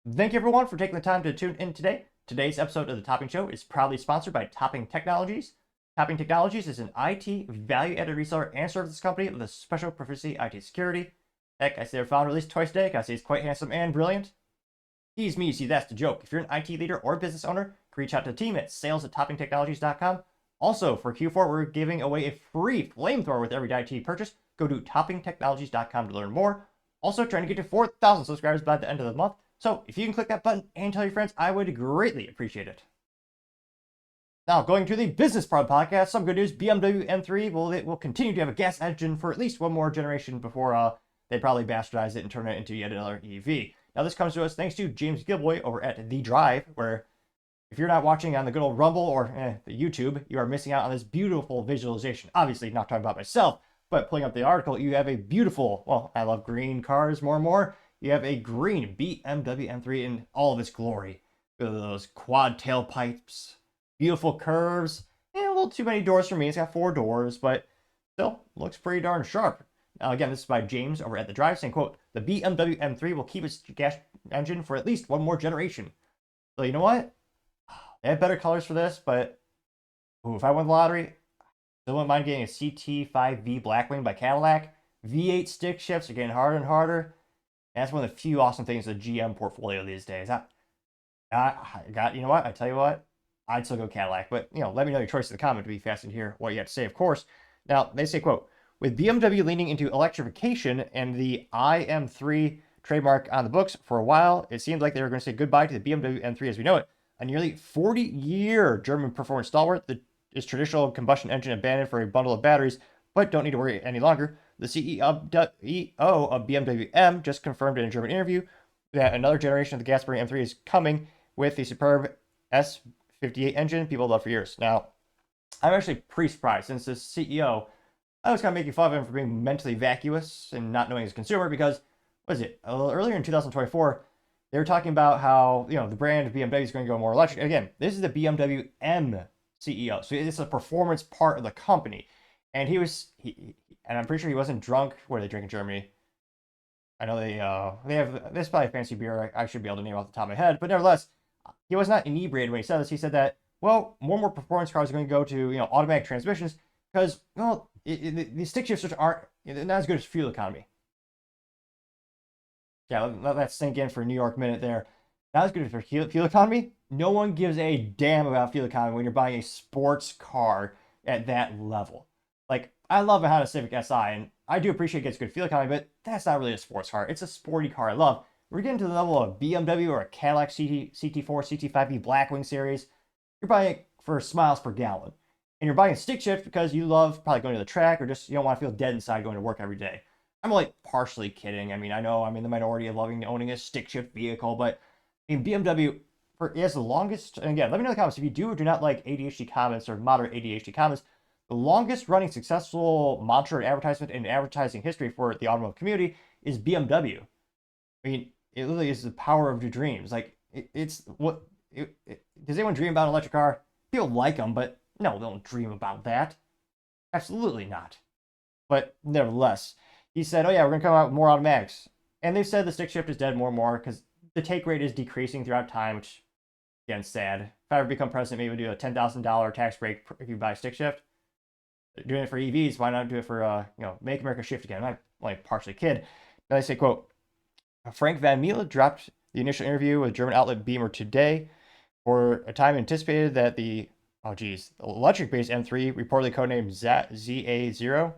Thank you everyone for taking the time to tune in today. Today's episode of the Topping Show is proudly sponsored by Topping Technologies. Topping Technologies is an IT value-added reseller and services company with a special proficiency IT security. Heck, I see their founder at least twice a day. I see he's quite handsome and brilliant. He's me, see that's the joke. If you're an IT leader or business owner, reach out to the team at sales@toppingtechnologies.com. Also, for Q4, we're giving away a free flamethrower with every IT purchase. Go to toppingtechnologies.com to learn more. Also, trying to get to 4,000 subscribers by the end of the month. So if you can click that button and tell your friends, I would greatly appreciate it. Now, going to the business part of the podcast, some good news. BMW M3 will continue to have a gas engine for at least one more generation before they probably bastardize it and turn it into yet another EV. Now, this comes to us thanks to James Gilboy over at The Drive, where if you're not watching on the good old Rumble or the YouTube, you are missing out on this beautiful visualization. Obviously, not talking about myself, but pulling up the article, you have a beautiful, well, I love green cars more and more. You have a green BMW M3 in all of its glory. With those quad tailpipes, beautiful curves, and a little too many doors for me. It's got 4 doors, but still looks pretty darn sharp. Now, again, this is by James over at The Drive, saying, quote, the BMW M3 will keep its gas engine for at least one more generation. So you know what? They have better colors for this, but if I won the lottery, still wouldn't mind getting a CT5V Blackwing by Cadillac. V8 stick shifts are getting harder and harder. That's one of the few awesome things of the GM portfolio these days. You know what? I tell you what, I'd still go Cadillac, but let me know your choice in the comment to be fascinated to hear what you have to say, of course. Now, they say, quote, with BMW leaning into electrification and the IM3 trademark on the books for a while, it seemed like they were going to say goodbye to the BMW M3 as we know it. A nearly 40-year German performance stalwart, its traditional combustion engine abandoned for a bundle of batteries, but don't need to worry any longer. The CEO of BMW M just confirmed in a German interview that another generation of the gas-burning M3 is coming with the superb S58 engine people love for years. Now, I'm actually pretty surprised since the CEO, I was kind of making fun of him for being mentally vacuous and not knowing his consumer because, what is it, earlier in 2024, they were talking about how, the brand BMW is going to go more electric. Again, this is the BMW M CEO, so it's a performance part of the company. And and I'm pretty sure he wasn't drunk. What do they drink in Germany? I know they have this, probably a fancy beer. I should be able to name off the top of my head, but nevertheless, he was not inebriated when he said this. He said that, well, more and more performance cars are going to go to automatic transmissions because the stick shifters aren't not as good as fuel economy. Yeah, let that sink in for a New York minute there. Not as good for fuel economy. No one gives a damn about fuel economy when you're buying a sports car at that level. Like, I love a Honda Civic Si, and I do appreciate it gets good fuel economy, but that's not really a sports car. It's a sporty car I love. We're getting to the level of BMW or a Cadillac CT4, CT5V Blackwing series. You're buying it for miles per gallon. And you're buying a stick shift because you love probably going to the track or just you don't want to feel dead inside going to work every day. I'm like partially kidding. I mean, I know I'm in the minority of owning a stick shift vehicle, but I mean, BMW is the longest, and again, let me know in the comments if you do or do not like ADHD comments or moderate ADHD comments. The longest running successful mantra advertisement in advertising history for the automotive community is BMW. I mean, it literally is the power of your dreams. Like, it's what. Does anyone dream about an electric car? People like them, but no, they don't dream about that. Absolutely not. But nevertheless, he said, oh yeah, we're going to come out with more automatics. And they've said the stick shift is dead more and more because the take rate is decreasing throughout time, which, again, sad. If I ever become president, maybe we'll do a $10,000 tax break if you buy a stick shift. Doing it for EVs, why not do it for, make America shift again? I'm like partially kid. Then they say, quote, Frank Van Miele dropped the initial interview with German outlet Beamer today. For a time anticipated that the electric-based M3, reportedly codenamed ZA0,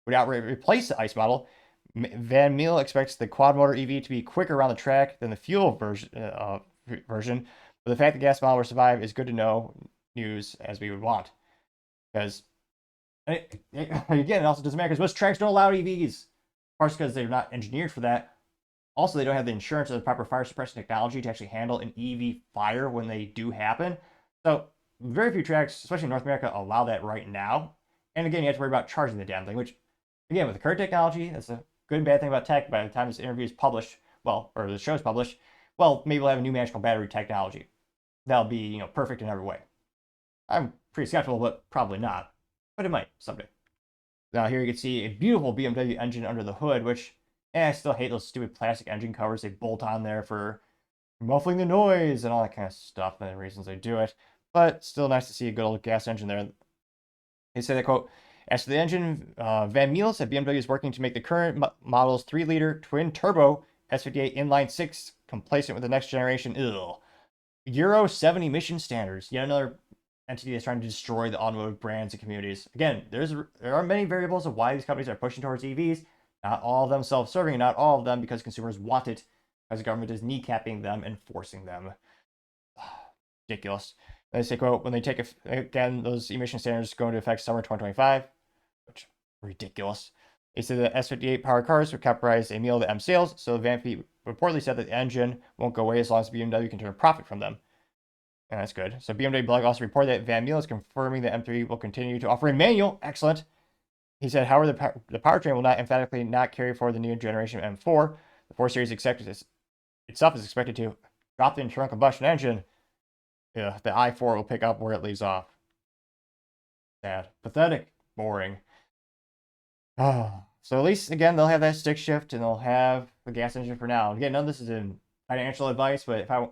would outright replace the ICE model. Van Miele expects the quad-motor EV to be quicker around the track than the fuel version, but the fact the gas model will survive is good to know news as we would want. Because, again, it also doesn't matter because most tracks don't allow EVs. Partially because they're not engineered for that. Also, they don't have the insurance or the proper fire suppression technology to actually handle an EV fire when they do happen. So, very few tracks, especially in North America, allow that right now. And again, you have to worry about charging the damn thing, which, again, with the current technology, that's a good and bad thing about tech. By the time this interview is published, or the show is published, maybe we'll have a new magical battery technology. That'll be, perfect in every way. I'm pretty skeptical, but probably not. But it might someday. Now here you can see a beautiful BMW engine under the hood, which, I still hate those stupid plastic engine covers they bolt on there for muffling the noise and all that kind of stuff, and the reasons they do it. But still nice to see a good old gas engine there. They say that, quote, as for the engine, Van Meel said BMW is working to make the current model's 3-liter twin-turbo S58 inline 6 complacent with the next generation Euro 7 emission standards. Yet another entity that's trying to destroy the automotive brands and communities. Again, there are many variables of why these companies are pushing towards EVs. Not all of them self-serving, not all of them because consumers want it, because the government is kneecapping them and forcing them. Ridiculous. They say, quote, when they take, again, those emission standards go into effect summer 2025, which ridiculous. They said the S58 powered cars would comprise a meal of the M sales, so Van Fleet reportedly said that the engine won't go away as long as BMW can turn a profit from them. And that's good. So BMW blog also reported that Van Meel is confirming that M3 will continue to offer a manual. Excellent. He said, however, the powertrain will not emphatically not carry forward the new generation M4. The 4 Series itself is expected to drop the internal combustion engine. Yeah, the i4 will pick up where it leaves off. Sad. Pathetic. Boring. Oh. So at least, again, they'll have that stick shift and they'll have the gas engine for now. Again, none of this is in financial advice, but if I...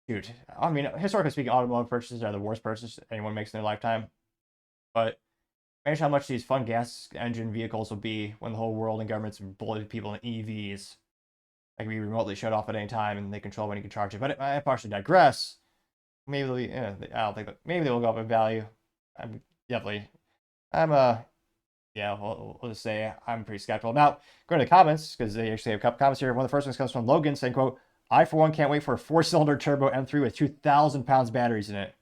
Shoot. I mean, historically speaking, automotive purchases are the worst purchase anyone makes in their lifetime. But imagine how much these fun gas engine vehicles will be when the whole world and governments bully people in EVs. They can be remotely shut off at any time and they control when you can charge it. But I partially digress. Maybe they'll be, I don't think, but maybe they will go up in value. Yeah, we'll just say I'm pretty skeptical. Now, going to the comments, because they actually have a couple comments here. One of the first ones comes from Logan saying, quote, I, for one, can't wait for a 4-cylinder turbo M3 with 2,000 pounds batteries in it.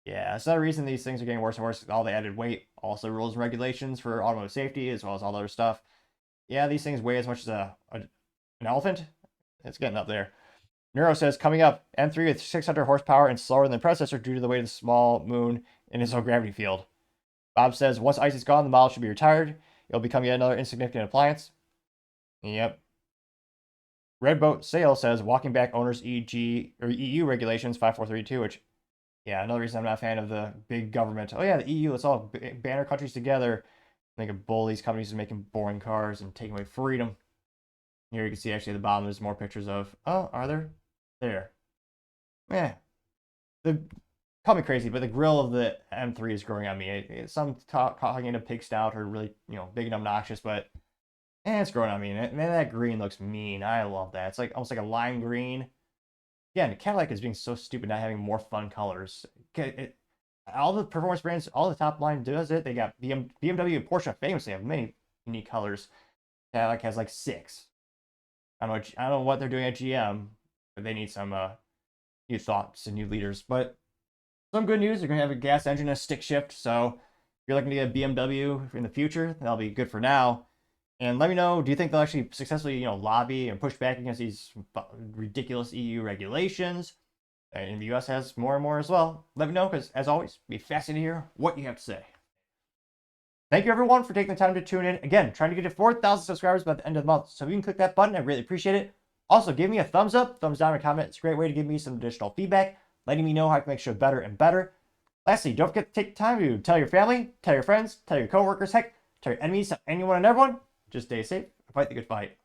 Yeah, that's another reason these things are getting worse and worse. All the added weight, also rules and regulations for automotive safety, as well as all the other stuff. Yeah, these things weigh as much as an elephant. It's getting up there. Neuro says, coming up, M3 with 600 horsepower and slower than the predecessor due to the weight of the small moon in its own gravity field. Bob says, once ice is gone, the model should be retired. It'll become yet another insignificant appliance. Yep. Redboat Sale says, walking back owners EG or EU regulations 5432, which, yeah, another reason I'm not a fan of the big government. Oh yeah, the EU, let's all banner countries together. They can bully these companies into making boring cars and taking away freedom. Here you can see actually at the bottom there's more pictures of, oh, are there? There. Yeah. Call me crazy, but the grill of the M3 is growing on me. Some calling it a pig stout or really, big and obnoxious, but it's growing on me. And that green looks mean. I love that. It's like almost like a lime green. Yeah, and Cadillac is being so stupid not having more fun colors. All the performance brands, all the top line does it. They got BMW and Porsche famously have many unique colors. Cadillac has like 6. I don't know what they're doing at GM, but they need some new thoughts and new leaders. But some good news, you're going to have a gas engine and a stick shift. So if you're looking to get a BMW in the future, that'll be good for now. And let me know, do you think they'll actually successfully, lobby and push back against these ridiculous EU regulations? And the US has more and more as well. Let me know, because as always, be fascinated to hear what you have to say. Thank you everyone for taking the time to tune in. Again, trying to get to 4,000 subscribers by the end of the month. So if you can click that button, I really appreciate it. Also, give me a thumbs up, thumbs down, or comment. It's a great way to give me some additional feedback, letting me know how I can make sure better and better. Lastly, don't forget to take time to tell your family, tell your friends, tell your coworkers, heck, tell your enemies, tell anyone and everyone. Just stay safe and fight the good fight.